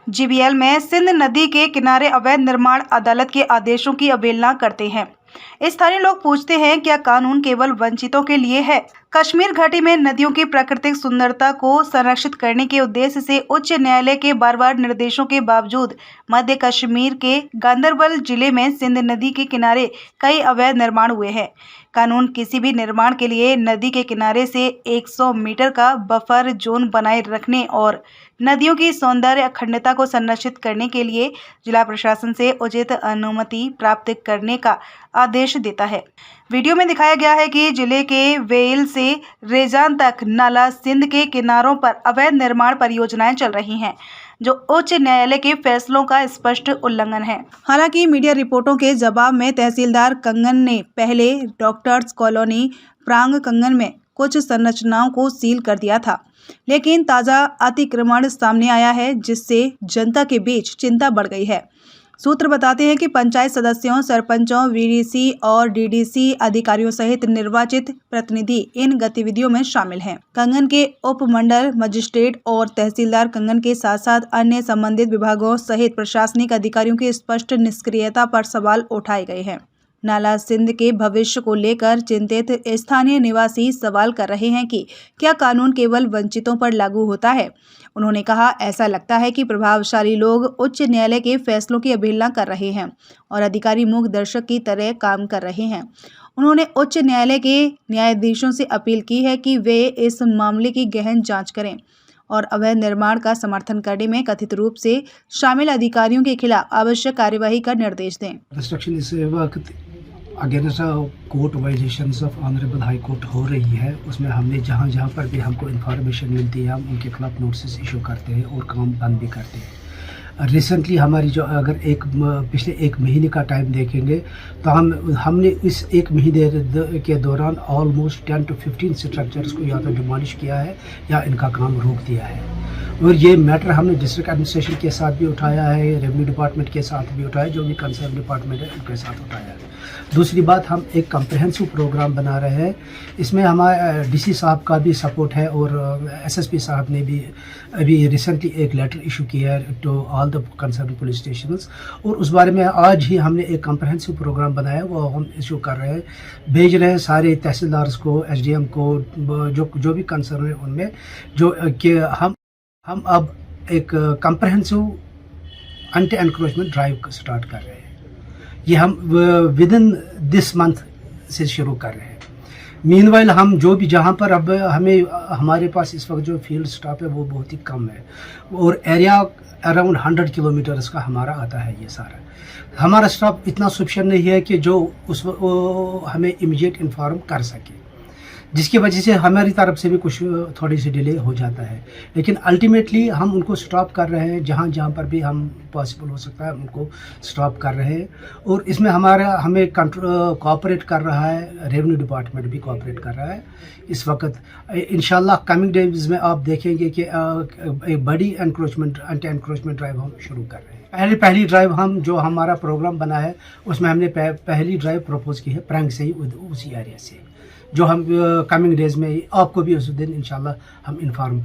जीबीएल में सिंध नदी के किनारे अवैध निर्माण अदालत के आदेशों की अवहेलना करते हैं। स्थानीय लोग पूछते हैं, क्या कानून केवल वंचितों के लिए है? कश्मीर घाटी में नदियों की प्राकृतिक सुंदरता को संरक्षित करने के उद्देश्य से उच्च न्यायालय के बार-बार निर्देशों के बावजूद मध्य कश्मीर के गांदरबल जिले में सिंध नदी के किनारे कई अवैध निर्माण हुए हैं। कानून किसी भी निर्माण के लिए नदी के किनारे से 100 मीटर का बफर जोन बनाए रखने और नदियों की सौंदर्य अखंडता को संरक्षित करने के लिए जिला प्रशासन से उचित अनुमति प्राप्त करने का आदेश देता है। वीडियो में दिखाया गया है कि जिले के वेल से रेजान तक नाला सिंध के किनारों पर अवैध निर्माण परियोजनाएं चल रही हैं, जो उच्च न्यायालय के फैसलों का स्पष्ट उल्लंघन है। हालांकि मीडिया रिपोर्टों के जवाब में तहसीलदार कंगन ने पहले डॉक्टर्स कॉलोनी प्रांग कंगन में कुछ संरचनाओं को सील कर दिया था, लेकिन ताज़ा अतिक्रमण सामने आया है, जिससे जनता के बीच चिंता बढ़ गई है। सूत्र बताते हैं कि पंचायत सदस्यों, सरपंचों, वीडीसी और डीडीसी अधिकारियों सहित निर्वाचित प्रतिनिधि इन गतिविधियों में शामिल हैं। कंगन के उपमंडल मजिस्ट्रेट और तहसीलदार कंगन के साथ साथ अन्य संबंधित विभागों सहित प्रशासनिक अधिकारियों की स्पष्ट निष्क्रियता पर सवाल उठाए गए हैं। नाला सिंध के भविष्य को लेकर चिंतित स्थानीय निवासी सवाल कर रहे हैं कि क्या कानून केवल वंचितों पर लागू होता है। उन्होंने कहा, ऐसा लगता है कि प्रभावशाली लोग उच्च न्यायालय के फैसलों की अवहेलना कर रहे हैं और अधिकारी मूक दर्शक की तरह काम कर रहे हैं। उन्होंने उच्च न्यायालय के न्यायाधीशों से अपील की है कि वे इस मामले की गहन जांच करें और अवैध निर्माण का समर्थन करने में कथित रूप से शामिल अधिकारियों के खिलाफ आवश्यक कार्यवाही का निर्देश दें। Against court violations of honourable high court हो रही है, उसमें हमने जहाँ पर भी हमको इन्फॉर्मेशन मिलती है हम उनके खिलाफ नोटिस इशू करते हैं और काम बंद भी करते हैं। रिसेंटली हमारी जो अगर पिछले एक महीने का टाइम देखेंगे तो हमने इस एक महीने के दौरान ऑलमोस्ट 10 to 15 स्ट्रक्चर्स को या तो डिमोलिश किया है या इनका काम रोक दिया है। और ये मैटर हमने डिस्ट्रिक्ट एडमिनिस्ट्रेशन के साथ भी उठाया है, रेवेन्यू डिपार्टमेंट के साथ भी उठाया, जो भी कंसर्न डिपार्टमेंट है उनके साथ उठाया है। दूसरी बात, हम एक कम्प्रहेंसिव प्रोग्राम बना रहे हैं, इसमें हमारे डीसी साहब का भी सपोर्ट है और एसएसपी साहब ने भी अभी रिसेंटली एक लेटर इशू किया है to all the concern police stations, और उस बारे में आज ही हमने एक कम्प्रहेंसिव प्रोग्राम बनाया, वो हम इशू कर रहे हैं, भेज रहे हैं सारे तहसीलदार्स को, एसडीएम को, जो भी कंसर्न है उनमें, जो कि हम अब एक comprehensive anti encroachment drive start कर रहे हैं। ये हम विद इन दिस मंथ से शुरू कर रहे हैं। मीनवाइल हम जो भी जहाँ पर अब हमारे पास इस वक्त जो फील्ड स्टाफ है वो बहुत ही कम है और एरिया अराउंड 100 किलोमीटर्स का हमारा आता है। ये सारा हमारा स्टाफ इतना सफिशिएंट नहीं है कि जो हमें इमीडिएट इन्फॉर्म कर सके, जिसकी वजह से हमारी तरफ से भी कुछ थोड़ी सी डिले हो जाता है, लेकिन अल्टीमेटली हम उनको स्टॉप कर रहे हैं। जहाँ पर भी हम पॉसिबल हो सकता है उनको स्टॉप कर रहे हैं और इसमें हमें कोऑपरेट कर रहा है, रेवेन्यू डिपार्टमेंट भी कोऑपरेट कर रहा है। इस वक्त इंशाल्लाह कमिंग डेज में आप देखेंगे कि एक बड़ी एंटी एनक्रोचमेंट ड्राइव हम शुरू कर रहे हैं। पहली ड्राइव हम जो हमारा प्रोग्राम बना है उसमें हमने पहली ड्राइव प्रपोज की है प्रांग से ही, उसी एरिया से, जो हम कमिंग डेज में आपको भी उस दिन इंशाल्लाह हम इन्फॉर्म